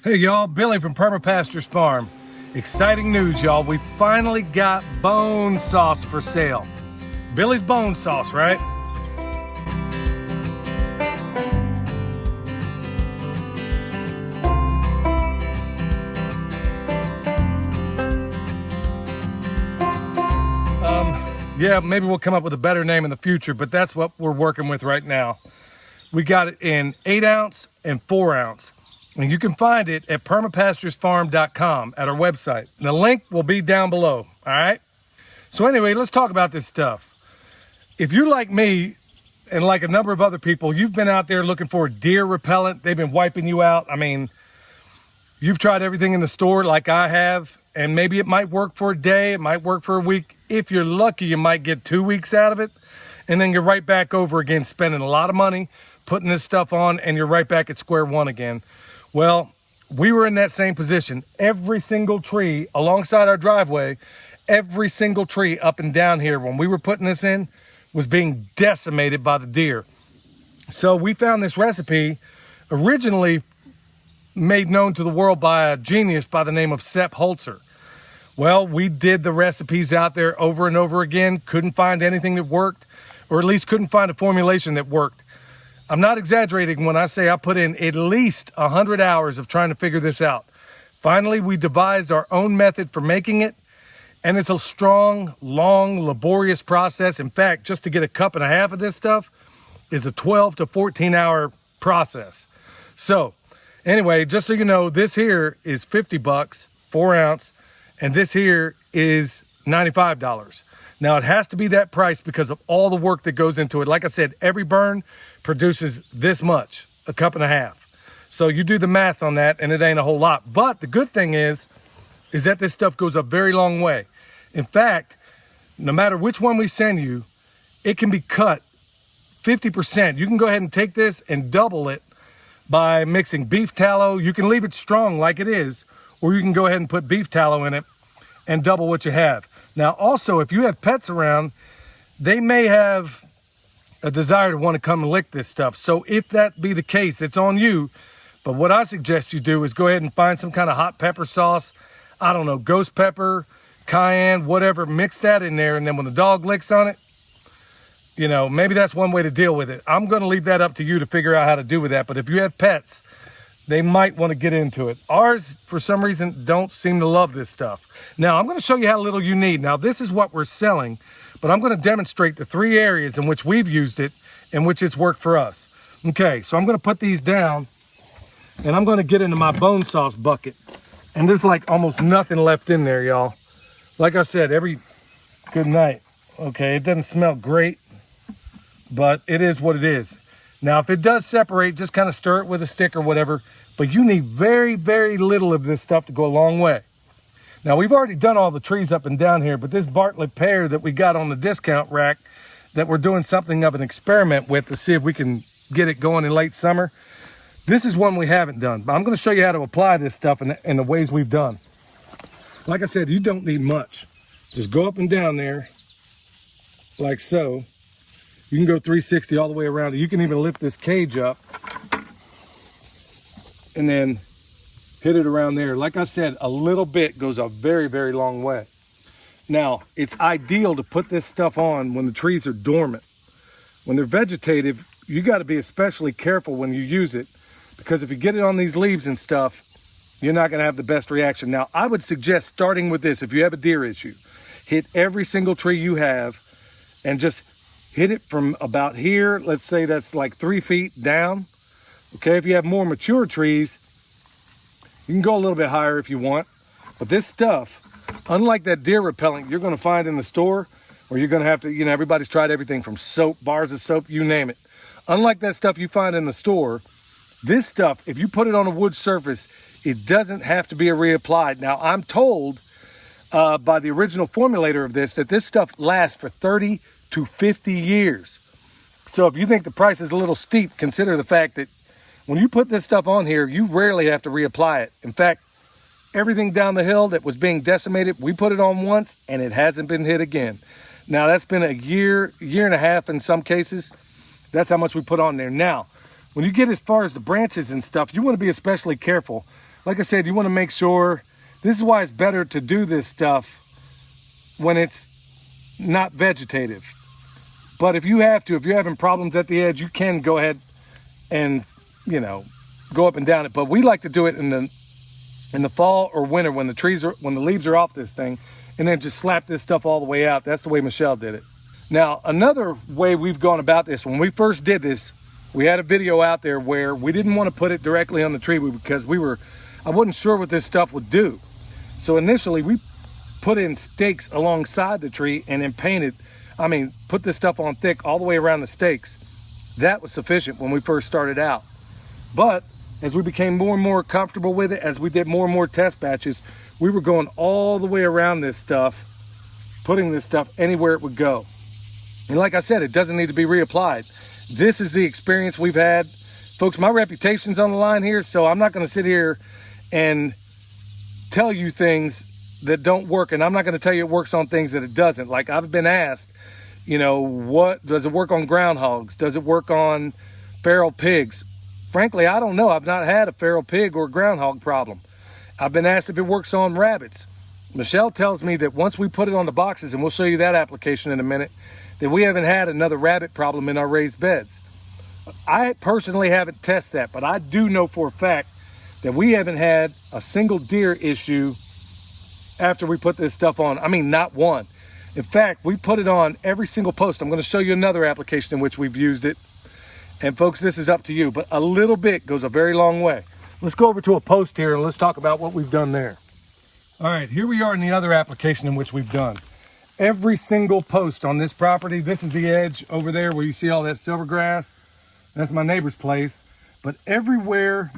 Hey y'all, Billy from Perma Pastures Farm. Exciting news, y'all. We finally got bone sauce for sale. Billy's bone sauce, right? Yeah, maybe we'll come up with a better name in the future, but that's what we're working with right now. We got it in 8 ounce and 4 ounce. And you can find it at permapasturesfarm.com at our website. The link will be down below, all right? So anyway, let's talk about this stuff. If you're like me, and like a number of other people, you've been out there looking for a deer repellent. They've been wiping you out. I mean, you've tried everything in the store like I have, and maybe it might work for a day, it might work for a week. If you're lucky, you might get 2 weeks out of it, and then you're right back over again, spending a lot of money, putting this stuff on, and you're right back at square one again. Well, we were in that same position. Every single tree alongside our driveway, every single tree up and down here, when we were putting this in, was being decimated by the deer. So we found this recipe, originally made known to the world by a genius by the name of Sepp Holzer. Well, we did the recipes out there over and over again, couldn't find anything that worked, or at least couldn't find a formulation that worked. I'm not exaggerating when I say I put in at least 100 hours of trying to figure this out. Finally, we devised our own method for making it, and it's a strong, long, laborious process. In fact, just to get a cup and a half of this stuff is a 12 to 14 hour process. So anyway, just so you know, this here is 50 bucks, 4 ounce, and this here is $95. Now it has to be that price because of all the work that goes into it. Like I said, every burn produces this much, a cup and a half. So you do the math on that and it ain't a whole lot. But the good thing is that this stuff goes a very long way. In fact, no matter which one we send you, it can be cut 50%. You can go ahead and take this and double it by mixing beef tallow. You can leave it strong like it is, or you can go ahead and put beef tallow in it and double what you have. Now, also, if you have pets around, they may have a desire to want to come and lick this stuff. So if that be the case, it's on you. But what I suggest you do is go ahead and find some kind of hot pepper sauce. I don't know, ghost pepper, cayenne, whatever, mix that in there. And then when the dog licks on it, you know, maybe that's one way to deal with it. I'm going to leave that up to you to figure out how to do with that. But if you have pets, they might want to get into it. Ours, for some reason, don't seem to love this stuff. Now, I'm going to show you how little you need. Now, this is what we're selling, but I'm going to demonstrate the 3 areas in which we've used it, in which it's worked for us. Okay, so I'm going to put these down, and I'm going to get into my bone sauce bucket. And there's like almost nothing left in there, y'all. Like I said, good night. Okay, it doesn't smell great, but it is what it is. Now, if it does separate, just kind of stir it with a stick or whatever, but you need very, very little of this stuff to go a long way. Now, we've already done all the trees up and down here, but this Bartlett pear that we got on the discount rack that we're doing something of an experiment with to see if we can get it going in late summer, this is one we haven't done. But I'm going to show you how to apply this stuff in the ways we've done. Like I said, you don't need much. Just go up and down there like so. You can go 360 all the way around it. You can even lift this cage up and then hit it around there. Like I said, a little bit goes a very, very long way. Now, it's ideal to put this stuff on when the trees are dormant. When they're vegetative, you got to be especially careful when you use it, because if you get it on these leaves and stuff, you're not going to have the best reaction. Now, I would suggest starting with this. If you have a deer issue, hit every single tree you have and just hit it from about here. Let's say that's like 3 feet down. Okay, if you have more mature trees, you can go a little bit higher if you want. But this stuff, unlike that deer repellent you're going to find in the store, where you're going to have to, you know, everybody's tried everything from soap, bars of soap, you name it. Unlike that stuff you find in the store, this stuff, if you put it on a wood surface, it doesn't have to be reapplied. Now, I'm told by the original formulator of this that this stuff lasts for 30 to 50 years. So if you think the price is a little steep, consider the fact that when you put this stuff on here, you rarely have to reapply it. In fact, everything down the hill that was being decimated, we put it on once and it hasn't been hit again. Now that's been a year and a half in some cases. That's how much we put on there. Now, when you get as far as the branches and stuff, you want to be especially careful. like I said, you want to make sure, this is why it's better to do this stuff when it's not vegetative. But if you're having problems at the edge, you can go ahead and, you know, go up and down it. But we like to do it in the fall or winter when the leaves are off this thing, and then just slap this stuff all the way out. That's the way Michelle did it. Now, another way we've gone about this, when we first did this, we had a video out there where we didn't want to put it directly on the tree because I wasn't sure what this stuff would do. So initially we put in stakes alongside the tree and then put this stuff on thick all the way around the stakes. That was sufficient when we first started out. But as we became more and more comfortable with it, as we did more and more test batches, we were going all the way around this stuff, putting this stuff anywhere it would go. And like I said, it doesn't need to be reapplied. This is the experience we've had. Folks, my reputation's on the line here, so I'm not going to sit here and tell you things that don't work, and I'm not going to tell you it works on things that it doesn't. Like I've been asked, you know, what does it work on groundhogs? Does it work on feral pigs? Frankly, I don't know. I've not had a feral pig or groundhog problem. I've been asked if it works on rabbits. Michelle tells me that once we put it on the boxes, and we'll show you that application in a minute, that we haven't had another rabbit problem in our raised beds. I personally haven't tested that, but I do know for a fact that we haven't had a single deer issue after we put this stuff on. I mean, not one. In fact, we put it on every single post. I'm going to show you another application in which we've used it. And folks, this is up to you, but a little bit goes a very long way. Let's go over to a post here and let's talk about what we've done there. All right, here we are in the other application in which we've done. Every single post on this property, this is the edge over there where you see all that silver grass. That's my neighbor's place. But everywhere,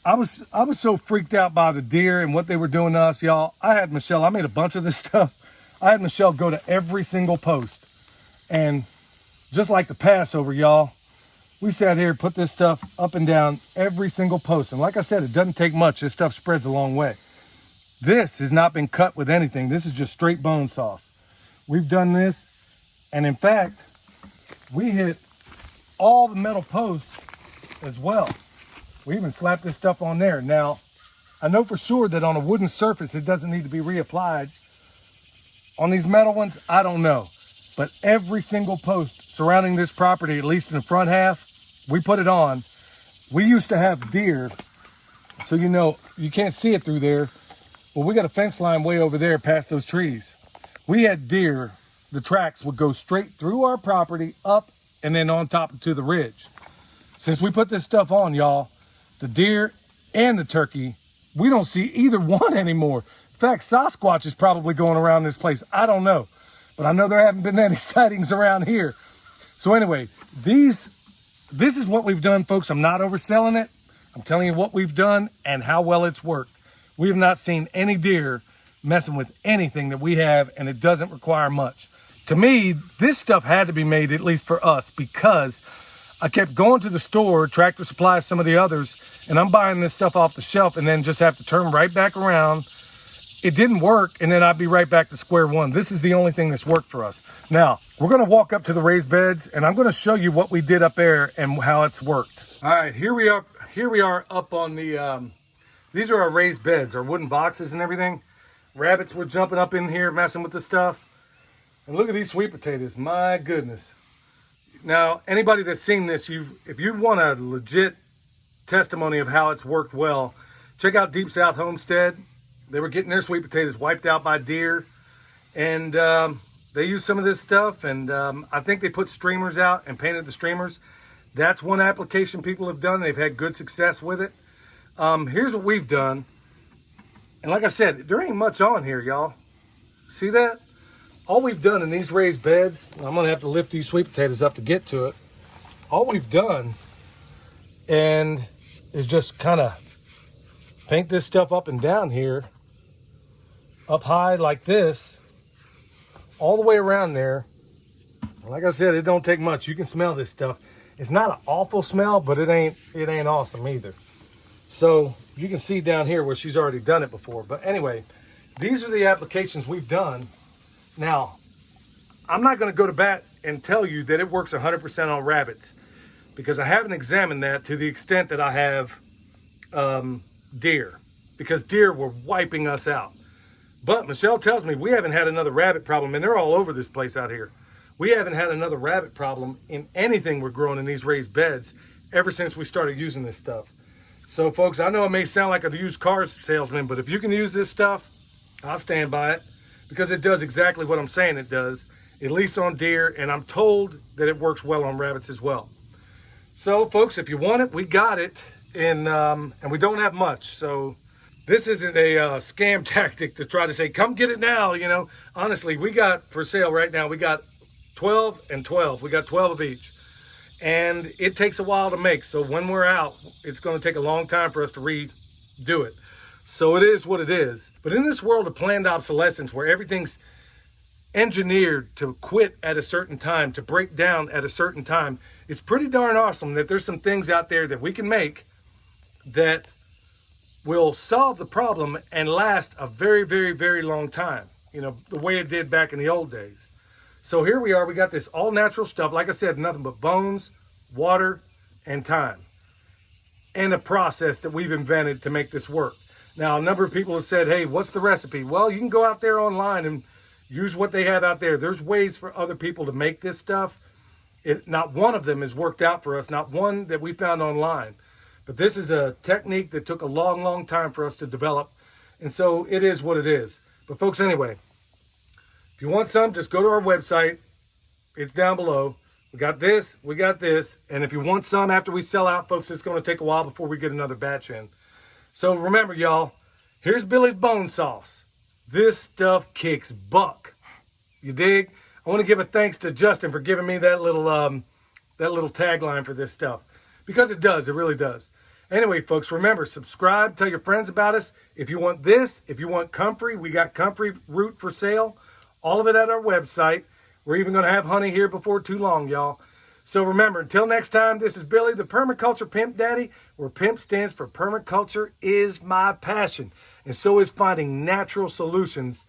I was so freaked out by the deer and what they were doing to us, y'all. I made a bunch of this stuff. I had Michelle go to every single post. And just like the Passover, y'all, we sat here, put this stuff up and down every single post. And like I said, it doesn't take much. This stuff spreads a long way. This has not been cut with anything. This is just straight bone sauce. We've done this, and in fact, we hit all the metal posts as well. We even slapped this stuff on there. Now, I know for sure that on a wooden surface, it doesn't need to be reapplied. On these metal ones, I don't know. But every single post surrounding this property, at least in the front half, we put it on. We used to have deer, so you know, you can't see it through there. Well, we got a fence line way over there past those trees. We had deer, the tracks would go straight through our property, up, and then on top to the ridge. Since we put this stuff on, y'all, the deer and the turkey, we don't see either one anymore. In fact, Sasquatch is probably going around this place. I don't know. But I know there haven't been any sightings around here. So anyway, this is what we've done, folks. I'm not overselling it. I'm telling you what we've done and how well it's worked. We have not seen any deer messing with anything that we have, and it doesn't require much. To me, this stuff had to be made, at least for us, because I kept going to the store, Tractor Supply, some of the others, and I'm buying this stuff off the shelf and then just have to turn right back around. It didn't work, and then I'd be right back to square one. This is the only thing that's worked for us. Now, we're going to walk up to the raised beds, and I'm going to show you what we did up there and how it's worked. All right, here we are up on the, these are our raised beds, our wooden boxes and everything. Rabbits were jumping up in here, messing with the stuff. And look at these sweet potatoes, my goodness. Now, anybody that's seen this, if you want a legit testimony of how it's worked well, check out Deep South Homestead. They were getting their sweet potatoes wiped out by deer. And they used some of this stuff, and I think they put streamers out and painted the streamers. That's one application people have done. They've had good success with it. Here's what we've done. And like I said, there ain't much on here, y'all. See that? All we've done in these raised beds, I'm going to have to lift these sweet potatoes up to get to it. All we've done is just kind of paint this stuff up and down here, up high like this, all the way around there. Like I said, it don't take much. You can smell this stuff. It's not an awful smell, but it ain't awesome either. So you can see down here where she's already done it before. But anyway, these are the applications we've done. Now, I'm not going to go to bat and tell you that it works 100% on rabbits, because I haven't examined that to the extent that I have deer. because deer were wiping us out. But Michelle tells me we haven't had another rabbit problem, and they're all over this place out here. We haven't had another rabbit problem in anything we're growing in these raised beds ever since we started using this stuff. So folks, I know it may sound like a used car salesman, but if you can use this stuff, I'll stand by it, because it does exactly what I'm saying it does. It leaps on deer, and I'm told that it works well on rabbits as well. So folks, if you want it, we got it, and we don't have much. So this isn't a scam tactic to try to say, come get it now, you know. Honestly, we got for sale right now, we got 12 and 12. We got 12 of each. And it takes a while to make. So when we're out, it's going to take a long time for us to redo it. So it is what it is. But in this world of planned obsolescence, where everything's engineered to quit at a certain time, to break down at a certain time, it's pretty darn awesome that there's some things out there that we can make that will solve the problem and last a very, very, very long time, you know, the way it did back in the old days. So here we are, we got this all natural stuff. Like I said, nothing but bones, water, and time, and a process that we've invented to make this work. Now, a number of people have said, hey, what's the recipe? Well, you can go out there online and use what they have out there. There's ways for other people to make this stuff. Not one of them has worked out for us, not one that we found online. But this is a technique that took a long, long time for us to develop. And so it is what it is. But folks, anyway, if you want some, just go to our website. It's down below. We got this, and if you want some after we sell out, folks, it's going to take a while before we get another batch in. So remember, y'all, here's Billy's bone sauce. This stuff kicks buck. You dig? I want to give a thanks to Justin for giving me that little tagline for this stuff, because it does, it really does. Anyway, folks, remember, subscribe, tell your friends about us. If you want this, if you want comfrey, we got comfrey root for sale. All of it at our website. We're even going to have honey here before too long, y'all. So remember, until next time, this is Billy, the Permaculture Pimp Daddy, where PIMP stands for Permaculture is my passion. And so is finding natural solutions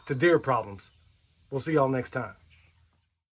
to deer problems. We'll see y'all next time.